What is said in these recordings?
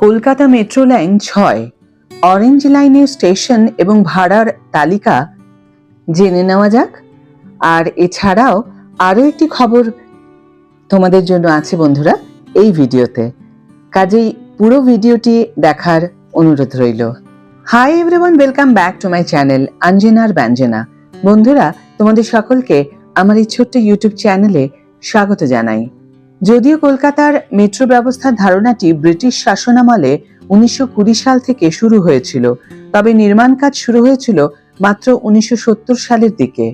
Kolkata metro line ৬ orange লাইনের station এবং ভাড়ার তালিকা জেনে নেওয়া যাক। আর এছাড়াও আরও একটি খবর তোমাদের জন্য আছে বন্ধুরা এই ভিডিওতে, কাজেই পুরো ভিডিওটি দেখার অনুরোধ রইল। Hi everyone, welcome back to my channel অঞ্জনার ব্যঞ্জনা। বন্ধুরা, তোমাদের সকলকে আমার এই ছোট্ট ইউটিউব চ্যানেলে স্বাগত জানাই। যদিও কলকাতার মেট্রো ব্যবস্থার ধারণাটি ব্রিটিশ শাসনামলে 1920 সাল থেকে শুরু হয়েছিল, তবে নির্মাণ কাজ শুরু হয়েছিল মাত্র 1970 সালের দিকে।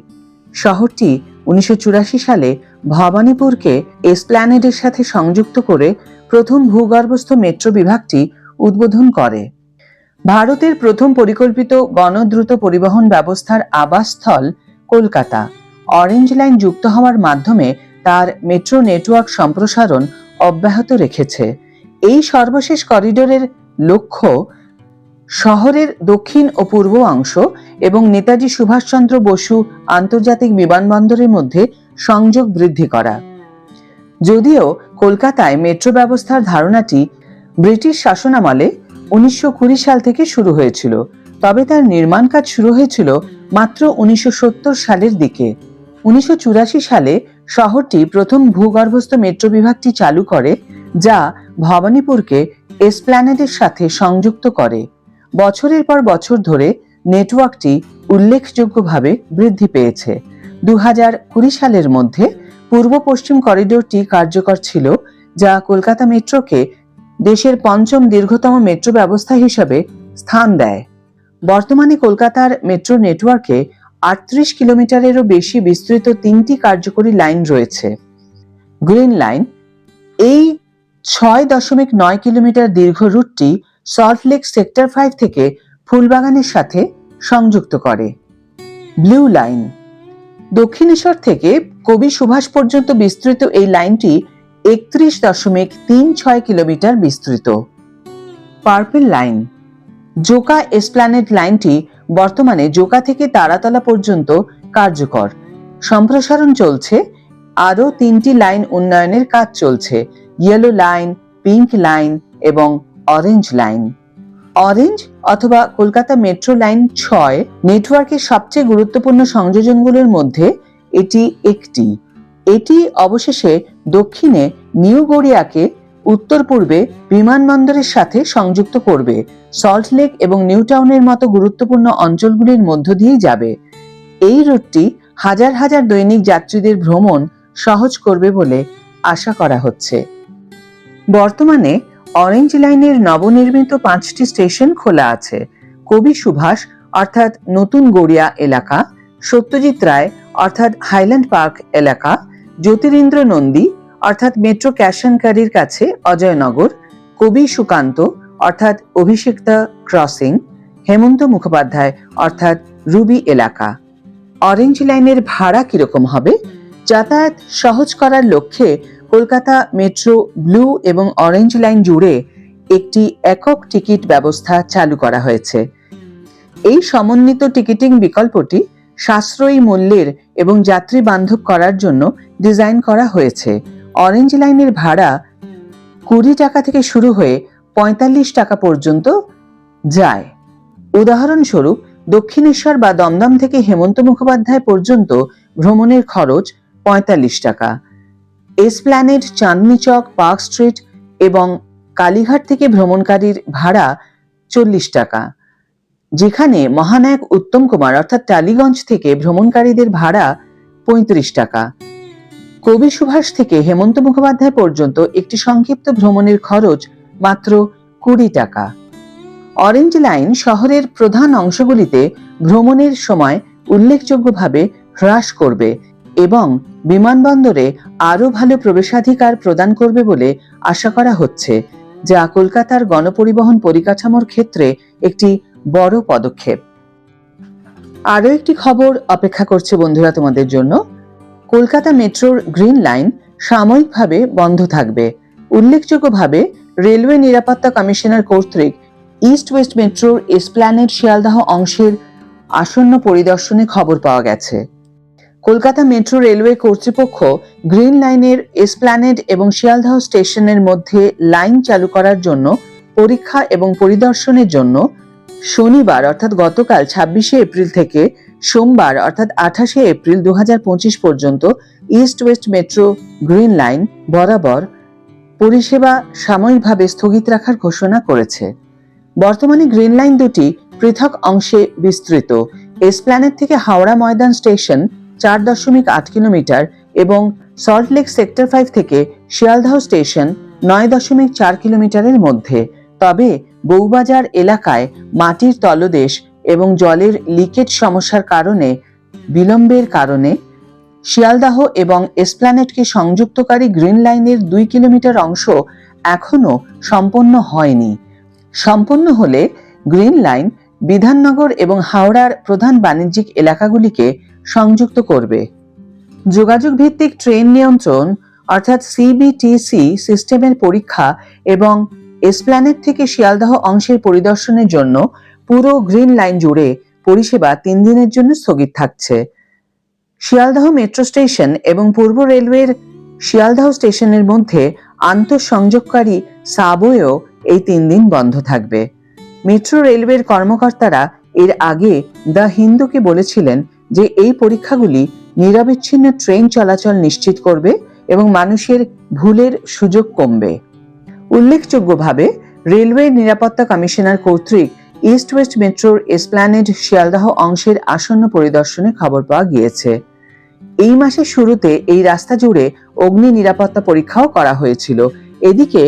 শহরটি 1984 সালে ভবানীপুরকে এসপ্ল্যানেডের সাথে সংযুক্ত করে প্রথম ভূগর্ভস্থ মেট্রো বিভাগটি উদ্বোধন করে। ভারতের প্রথম পরিকল্পিত গণদ্রুত পরিবহন ব্যবস্থার আবাসস্থল কলকাতা অরেঞ্জ লাইন যুক্ত হওয়ার মাধ্যমে তার মেট্রো নেটওয়ার্ক সম্প্রসারণ অব্যাহত রেখেছে। এই সর্বশেষ করিডোরের লক্ষ্য শহরের দক্ষিণ ও পূর্ব অংশ এবং নেতাজি সুভাষচন্দ্র বসু আন্তর্জাতিক বিমানবন্দরের মধ্যে সংযোগ বৃদ্ধি করা। যদিও কলকাতায় মেট্রো ব্যবস্থার ধারণাটি ব্রিটিশ শাসনামলে 1920 সাল থেকে শুরু হয়েছিল, তবে তার নির্মাণ কাজ শুরু হয়েছিল মাত্র 1970 সালের দিকে। 1984 সালে শহরটি প্রথম ভূগর্ভস্থ মেট্রো বিভাগটি চালু করে, যা ভবানীপুরকে এসপ্ল্যানেডের সাথে সংযুক্ত করে। বছরের পর বছর ধরে নেটওয়ার্কটি উল্লেখযোগ্যভাবে বৃদ্ধি পেয়েছে। 2020 সালের মধ্যে পূর্ব পশ্চিম করিডোরটি কার্যকর ছিল, যা কলকাতা মেট্রোকে দেশের পঞ্চম দীর্ঘতম মেট্রো ব্যবস্থা হিসেবে স্থান দেয়। বর্তমানে কলকাতার মেট্রো নেটওয়ার্কে 38 কিলোমিটারেরও বেশি বিস্তৃত 3টি কার্যকরী লাইন রয়েছে। গ্রিন লাইন এই 6.9 কিলোমিটার দীর্ঘ রুটটি সল্টলেক সেক্টর 5 থেকে ফুলবাগানের সাথে সংযুক্ত করে। ব্লু লাইন দক্ষিণেশ্বর থেকে কবি সুভাষ পর্যন্ত বিস্তৃত এই লাইনটি 31.36 কিলোমিটার বিস্তৃত। পার্পল লাইন জোকা এসপ্ল্যানেড লাইনটি বর্তমানে জোকা থেকে তারাতলা পর্যন্ত কার্যকর। সম্প্রসারণ চলছে, আরও 3টি লাইন উন্নয়নের কাজ চলছে: ইয়েলো লাইন, পিঙ্ক লাইন এবং অরেঞ্জ লাইন। অরেঞ্জ অথবা কলকাতা মেট্রো লাইন 6 নেটওয়ার্কের সবচেয়ে গুরুত্বপূর্ণ সংযোজনগুলোর মধ্যে এটি একটি। এটি অবশেষে দক্ষিণে নিউ গড়িয়াকে উত্তর পূর্বে বিমানবন্দরের সাথে সংযুক্ত করবে। সল্টলেক এবং নিউ টাউনের মতো গুরুত্বপূর্ণ অঞ্চলগুলির মধ্য দিয়েই যাবে। এই রুটটি হাজার হাজার দৈনিক যাত্রীদের ভ্রমণ সহজ করবে বলে আশা করা হচ্ছে। বর্তমানে অরেঞ্জ লাইনের নবনির্মিত 5টি স্টেশন খোলা আছে: কবি সুভাষ অর্থাৎ নতুন গড়িয়া এলাকা, সত্যজিৎ রায় অর্থাৎ হাইল্যান্ড পার্ক এলাকা, জ্যোতিরিন্দ্র নন্দী অর্থাৎ মেট্রো ক্যাশ অ্যান্ড ক্যারির কাছে অজয়নগর, কবি সুকান্ত অর্থাৎ অভিষিক্তা ক্রসিং, হেমন্ত মুখোপাধ্যায় অর্থাৎ রুবি এলাকা। অরেঞ্জ লাইনের ভাড়া কিরকম হবে? যাতায়াত সহজ করার লক্ষ্যে কলকাতা মেট্রো ব্লু এবং অরেঞ্জ লাইন জুড়ে একটি একক টিকিট ব্যবস্থা চালু করা হয়েছে। এই সমন্বিত টিকিটিং বিকল্পটি সাশ্রয়ী মূল্যের এবং যাত্রী বান্ধব করার জন্য ডিজাইন করা হয়েছে। অরেঞ্জ লাইনের ভাড়া 20 টাকা থেকে শুরু হয়ে 45 টাকা পর্যন্ত যায়। উদাহরণস্বরূপ, দক্ষিণেশ্বর বা দমদম থেকে হেমন্ত মুখোপাধ্যায় পর্যন্ত ভ্রমণের খরচ 45 টাকা। Esplanade, Chandni Chowk, park street এবং কালীঘাট থেকে ভ্রমণকারীর ভাড়া 40 টাকা, যেখানে মহানায়ক উত্তম কুমার অর্থাৎ টালিগঞ্জ থেকে ভ্রমণকারীদের ভাড়া 35 টাকা। কবি সুভাষ থেকে হেমন্ত মুখোপাধ্যায় পর্যন্ত একটি সংক্ষিপ্ত ভ্রমণের খরচ মাত্র 20 টাকা। অরেঞ্জ লাইন শহরের প্রধান অংশগুলিতে ভ্রমণের সময় উল্লেখযোগ্যভাবে হ্রাস করবে এবং বিমানবন্দরে আরও ভালো প্রবেশাধিকার প্রদান করবে বলে আশা করা হচ্ছে, যা কলকাতার গণপরিবহন পরিকাঠামোর ক্ষেত্রে একটি বড় পদক্ষেপ। আরও একটি খবর অপেক্ষা করছে বন্ধুরা তোমাদের জন্য। কলকাতা মেট্রোর গ্রিন লাইন সাময়িকভাবে বন্ধ থাকবে। উল্লেখযোগ্যভাবে রেলওয়ে নিরাপত্তা কমিশনার কর্তৃক ইস্ট ওয়েস্ট মেট্রোর এসপ্ল্যানেড শিয়ালদহ অংশের আসন্ন পরিদর্শনে খবর পাওয়া গেছে। কলকাতা মেট্রো রেলওয়ে কর্তৃপক্ষ গ্রিন লাইনের এসপ্ল্যানেড এবং শিয়ালদহ স্টেশনের মধ্যে লাইন চালু করার জন্য পরীক্ষা এবং পরিদর্শনের জন্য শনিবার অর্থাৎ গতকাল 26শে এপ্রিল থেকে সোমবার অর্থাৎ 28শে এপ্রিল 2025 পর্যন্ত east West metro green line বরাবর পরিষেবা সাময়িকভাবে স্থগিত রাখার ঘোষণা করেছে। বর্তমানে গ্রিন লাইন দুটি পৃথক অংশে বিস্তৃত। এসপ্ল্যানেড থেকে হাওড়া ময়দান স্টেশন 4.8 কিলোমিটার এবং সল্টলেক সেক্টর 5 থেকে শিয়ালদহ স্টেশন 9.4 কিলোমিটারের মধ্যে। তবে বউবাজার এলাকায় মাটির তলদেশ এবং জলের লিকেজ সমস্যার কারণে বিলম্বের কারণে শিয়ালদহ এবং এসপ্ল্যানেডকে সংযুক্তকারী গ্রিন লাইনের 2 কিলোমিটার অংশ এখনো সম্পন্ন হয়নি। সম্পন্ন হলে গ্রিন লাইন বিধাননগর এবং হাওড়ার প্রধান বাণিজ্যিক এলাকাগুলিকে সংযুক্ত করবে। যোগাযোগ ভিত্তিক ট্রেন নিয়ন্ত্রণ অর্থাৎ সিবিটিসি সিস্টেমের পরীক্ষা এবং এসপ্ল্যানেড থেকে শিয়ালদহ অংশের পরিদর্শনের জন্য পুরো গ্রিন লাইন জুড়ে পরিষেবা 3 দিনের জন্য স্থগিত থাকছে। শিয়ালদহ মেট্রো স্টেশন এবং পূর্ব রেলওয়ের শিয়ালদহ স্টেশনের মধ্যে আন্তঃসংযোগকারী সাবওয়েও এই 3 দিন বন্ধ থাকবে। মেট্রো রেলওয়ের কর্মকর্তারা এর আগে দ্য হিন্দুকে বলেছিলেন যে এই পরীক্ষাগুলি নিরবিচ্ছিন্ন ট্রেন চলাচল নিশ্চিত করবে এবং মানুষের ভুলের সুযোগ কমবে। উল্লেখযোগ্যভাবে রেলওয়ে নিরাপত্তা কমিশনার কর্তৃক ইস্ট ওয়েস্ট মেট্রোর এসপ্ল্যানেড শিয়ালদহ অংশের আসন্ন পরিদর্শনে খবর পাওয়া গিয়েছে। এই মাসের শুরুতে এই রাস্তা জুড়ে অগ্নি নিরাপত্তা পরীক্ষাও করা হয়েছিল। এদিকে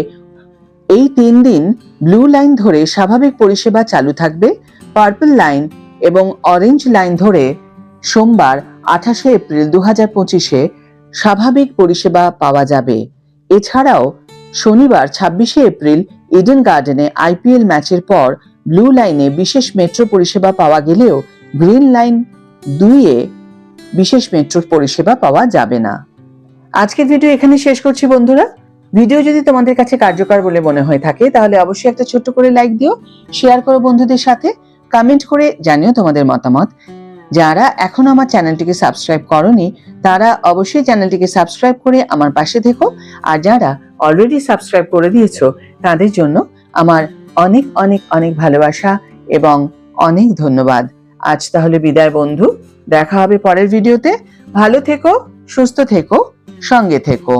এই 3 দিন ব্লু লাইন ধরে স্বাভাবিক পরিষেবা চালু থাকবে। পার্পল লাইন এবং অরেঞ্জ লাইন ধরে সোমবার 28শে এপ্রিল 2025-এ স্বাভাবিক পরিষেবা পাওয়া যাবে। এছাড়াও শনিবার 26শে এপ্রিল ইডেন গার্ডেনে আইপিএল ম্যাচের পর ব্লু লাইনে বিশেষ মেট্রো পরিষেবা পাওয়া গেলেও গ্রিন লাইন 2-এ বিশেষ মেট্রো পরিষেবা পাওয়া যাবে না। আজকের ভিডিও এখানে শেষ করছি বন্ধুরা। ভিডিও যদি তোমাদের কাছে কার্যকর বলে মনে হয়ে থাকে তাহলে অবশ্যই একটা ছোট্ট করে লাইক দিও, শেয়ার করো বন্ধুদের সাথে, কমেন্ট করে জানিও তোমাদের মতামত। যারা এখনো আমার চ্যানেলটিকে সাবস্ক্রাইব করোনি তারা অবশ্যই চ্যানেলটিকে সাবস্ক্রাইব করে আমার পাশে থেকো, আর যারা অলরেডি সাবস্ক্রাইব করে দিয়েছো তাদের জন্য আমার অনেক অনেক অনেক ভালোবাসা এবং অনেক ধন্যবাদ। আজ তাহলে বিদায় বন্ধু, দেখা হবে পরের ভিডিওতে। ভালো থেকো, সুস্থ থেকো, সঙ্গে থেকো।